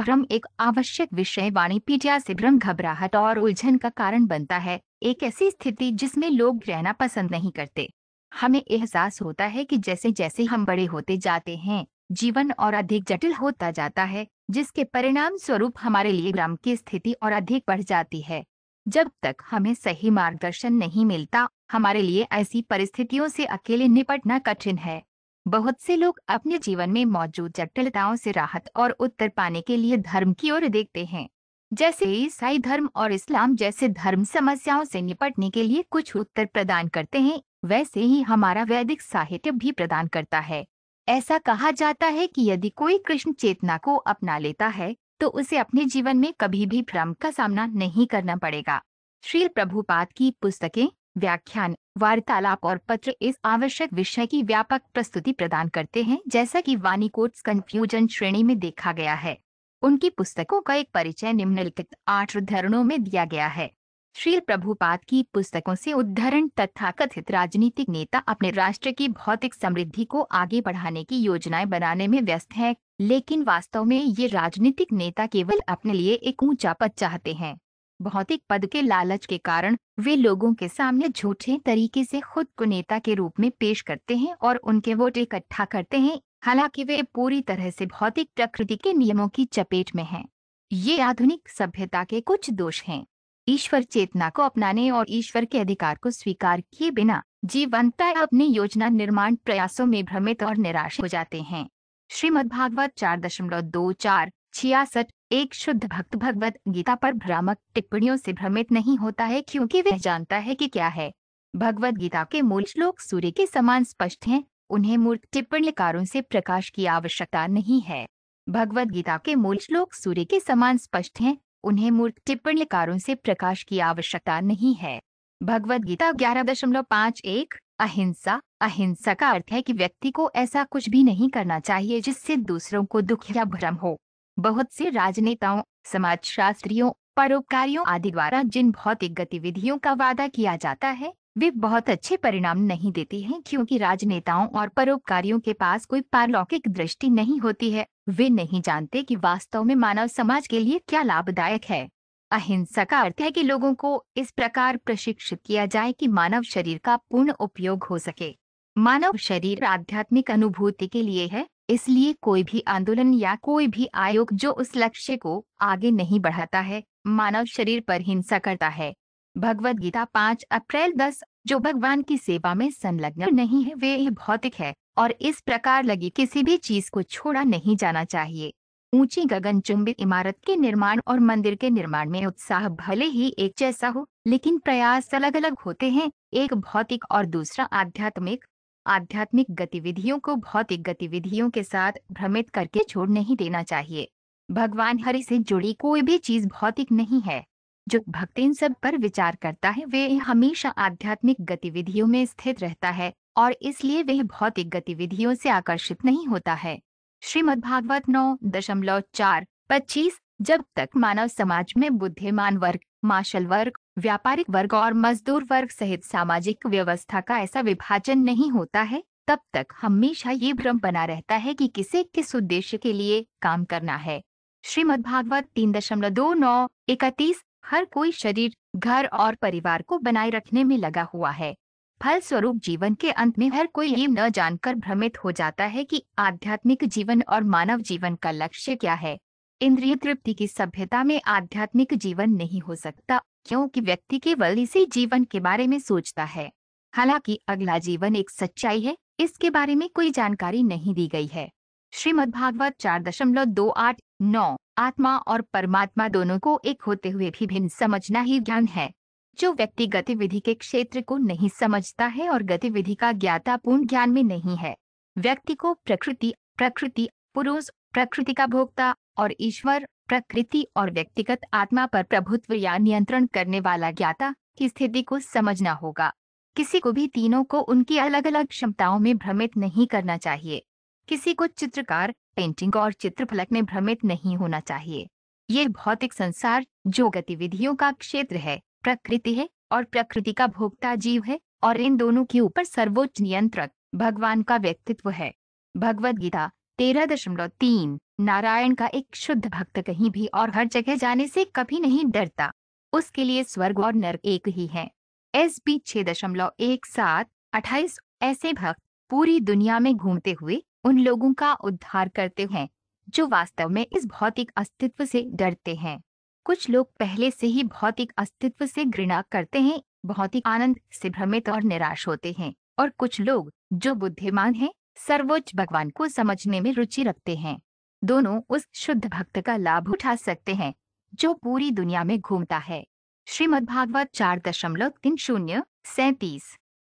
भ्रम एक आवश्यक विषय वाणिपीडिया से भ्रम घबराहट और उलझन का कारण बनता है, एक ऐसी स्थिति जिसमें लोग रहना पसंद नहीं करते। हमें एहसास होता है कि जैसे जैसे हम बड़े होते जाते हैं, जीवन और अधिक जटिल होता जाता है, जिसके परिणाम स्वरूप हमारे लिए भ्रम की स्थिति और अधिक बढ़ जाती है। जब तक हमें सही मार्गदर्शन नहीं मिलता, हमारे लिए ऐसी परिस्थितियों से अकेले निपटना कठिन है। बहुत से लोग अपने जीवन में मौजूद जटिलताओं से राहत और उत्तर पाने के लिए धर्म की ओर देखते हैं। जैसे ईसाई धर्म और इस्लाम जैसे धर्म समस्याओं से निपटने के लिए कुछ उत्तर प्रदान करते हैं, वैसे ही हमारा वैदिक साहित्य भी प्रदान करता है। ऐसा कहा जाता है कि यदि कोई कृष्ण चेतना को अपना लेता है, तो उसे अपने जीवन में कभी भी भ्रम का सामना नहीं करना पड़ेगा। श्रील प्रभुपाद की पुस्तकें, व्याख्यान, वार्तालाप और पत्र इस आवश्यक विषय की व्यापक प्रस्तुति प्रदान करते हैं, जैसा कि वाणी कोट्स कन्फ्यूजन श्रेणी में देखा गया है। उनकी पुस्तकों का एक परिचय निम्नलिखित 8 उद्धरणों में दिया गया है। श्रील प्रभुपाद की पुस्तकों से उद्धरण: तथाकथित राजनीतिक नेता अपने राष्ट्र की भौतिक समृद्धि को आगे बढ़ाने की योजनाएं बनाने में व्यस्त हैं, लेकिन वास्तव में ये राजनीतिक नेता केवल अपने लिए एक ऊंचा पद चाहते हैं। भौतिक पद के लालच के कारण वे लोगों के सामने झूठे तरीके से खुद को नेता के रूप में पेश करते हैं और उनके वोट इकट्ठा करते हैं, हालांकि वे पूरी तरह से भौतिक प्रकृति के नियमों की चपेट में हैं। ये आधुनिक सभ्यता के कुछ दोष हैं। ईश्वर चेतना को अपनाने और ईश्वर के अधिकार को स्वीकार किए बिना जीवंत अपने योजना निर्माण प्रयासों में भ्रमित और निराश हो जाते हैं। श्रीमद्भागवत 4.2466। एक शुद्ध भक्त भगवत गीता पर भ्रामक टिप्पणियों से भ्रमित नहीं होता है, क्योंकि वह जानता है कि क्या है। भगवत गीता के मूल श्लोक सूर्य के समान स्पष्ट हैं, उन्हें मूर्ख टिप्पणीकारों से प्रकाश की आवश्यकता नहीं है। भगवत गीता के मूल श्लोक सूर्य के समान स्पष्ट हैं, उन्हें मूर्ख टिप्पणीकारों से प्रकाश की आवश्यकता नहीं है। भगवत गीता 11.51। अहिंसा। अहिंसा का अर्थ है कि व्यक्ति को ऐसा कुछ भी नहीं करना चाहिए जिससे दूसरों को दुख या भ्रम हो। बहुत से राजनेताओं, समाजशास्त्रियों, परोपकारियों आदि द्वारा जिन भौतिक गतिविधियों का वादा किया जाता है, वे बहुत अच्छे परिणाम नहीं देती हैं, क्योंकि राजनेताओं और परोपकारियों के पास कोई पारलौकिक दृष्टि नहीं होती है। वे नहीं जानते कि वास्तव में मानव समाज के लिए क्या लाभदायक है। अहिंसा का अर्थ है कि लोगों को इस प्रकार प्रशिक्षित किया जाए कि मानव शरीर का पूर्ण उपयोग हो सके। मानव शरीर आध्यात्मिक अनुभूति के लिए है, इसलिए कोई भी आंदोलन या कोई भी आयोग जो उस लक्ष्य को आगे नहीं बढ़ाता है, मानव शरीर पर हिंसा करता है। भगवद गीता 5 अप्रैल 10। जो भगवान की सेवा में संलग्न नहीं है, वे भौतिक है और इस प्रकार लगी किसी भी चीज को छोड़ा नहीं जाना चाहिए। ऊंची गगनचुंबी इमारत के निर्माण और मंदिर के निर्माण में उत्साह भले ही एक जैसा हो, लेकिन प्रयास अलग अलग होते हैं, एक भौतिक और दूसरा आध्यात्मिक। आध्यात्मिक गतिविधियों को भौतिक गतिविधियों के साथ भ्रमित करके छोड़ नहीं देना चाहिए। भगवान हरि से जुड़ी कोई भी चीज भौतिक नहीं है। जो भक्त इन सब पर विचार करता है, वे हमेशा आध्यात्मिक गतिविधियों में स्थित रहता है और इसलिए वह भौतिक गतिविधियों से आकर्षित नहीं होता है। श्रीमद्भागवत 9.4-25। जब तक मानव समाज में बुद्धिमान वर्ग, माशल वर्ग, व्यापारिक वर्ग और मजदूर वर्ग सहित सामाजिक व्यवस्था का ऐसा विभाजन नहीं होता है, तब तक हमेशा ये भ्रम बना रहता है कि किसे किस उद्देश्य के लिए काम करना है। श्रीमद्भागवत 3.29-31। हर कोई शरीर, घर और परिवार को बनाए रखने में लगा हुआ है। फलस्वरूप जीवन के अंत में हर कोई ये न जानकर भ्रमित हो जाता है कि आध्यात्मिक जीवन और मानव जीवन का लक्ष्य क्या है। इंद्रिय तृप्ति की सभ्यता में आध्यात्मिक जीवन नहीं हो सकता, क्योंकि व्यक्ति केवल इसी जीवन के बारे में सोचता है। हालांकि अगला जीवन एक सच्चाई है, इसके बारे में कोई जानकारी नहीं दी गई है। श्रीमद्भागवत 4.289। आत्मा और परमात्मा दोनों को एक होते हुए भी भिन्न समझना ही ज्ञान है। जो व्यक्ति गतिविधि के क्षेत्र को नहीं समझता है और गतिविधि का ज्ञाता पूर्ण ज्ञान में नहीं है, व्यक्ति को प्रकृति, पुरुष, प्रकृति का भोक्ता और ईश्वर, प्रकृति और व्यक्तिगत आत्मा पर प्रभुत्व या नियंत्रण करने वाला ज्ञाता की स्थिति को समझना होगा। किसी को भी तीनों को उनकी अलग अलग क्षमताओं में भ्रमित नहीं करना चाहिए। किसी को चित्रकार, पेंटिंग और चित्रफलक में भ्रमित नहीं होना चाहिए। ये भौतिक संसार जो गतिविधियों का क्षेत्र है, प्रकृति है और प्रकृति का भोक्ता जीव है, और इन दोनों के ऊपर सर्वोच्च नियंत्रक भगवान का व्यक्तित्व है। भगवद गीता 13.3। नारायण का एक शुद्ध भक्त कहीं भी और हर जगह जाने से कभी नहीं डरता। उसके लिए स्वर्ग और नर्क एक ही है। SB 6.1728। ऐसे भक्त पूरी दुनिया में घूमते हुए उन लोगों का उद्धार करते हैं जो वास्तव में इस भौतिक अस्तित्व से डरते हैं। कुछ लोग पहले से ही भौतिक अस्तित्व से घृणा करते हैं, भौतिक आनंद से भ्रमित और निराश होते हैं, और कुछ लोग जो बुद्धिमान हैं सर्वोच्च भगवान को समझने में रुचि रखते हैं। दोनों उस शुद्ध भक्त का लाभ उठा सकते हैं जो पूरी दुनिया में घूमता है। श्रीमद्भागवत 4.30-37।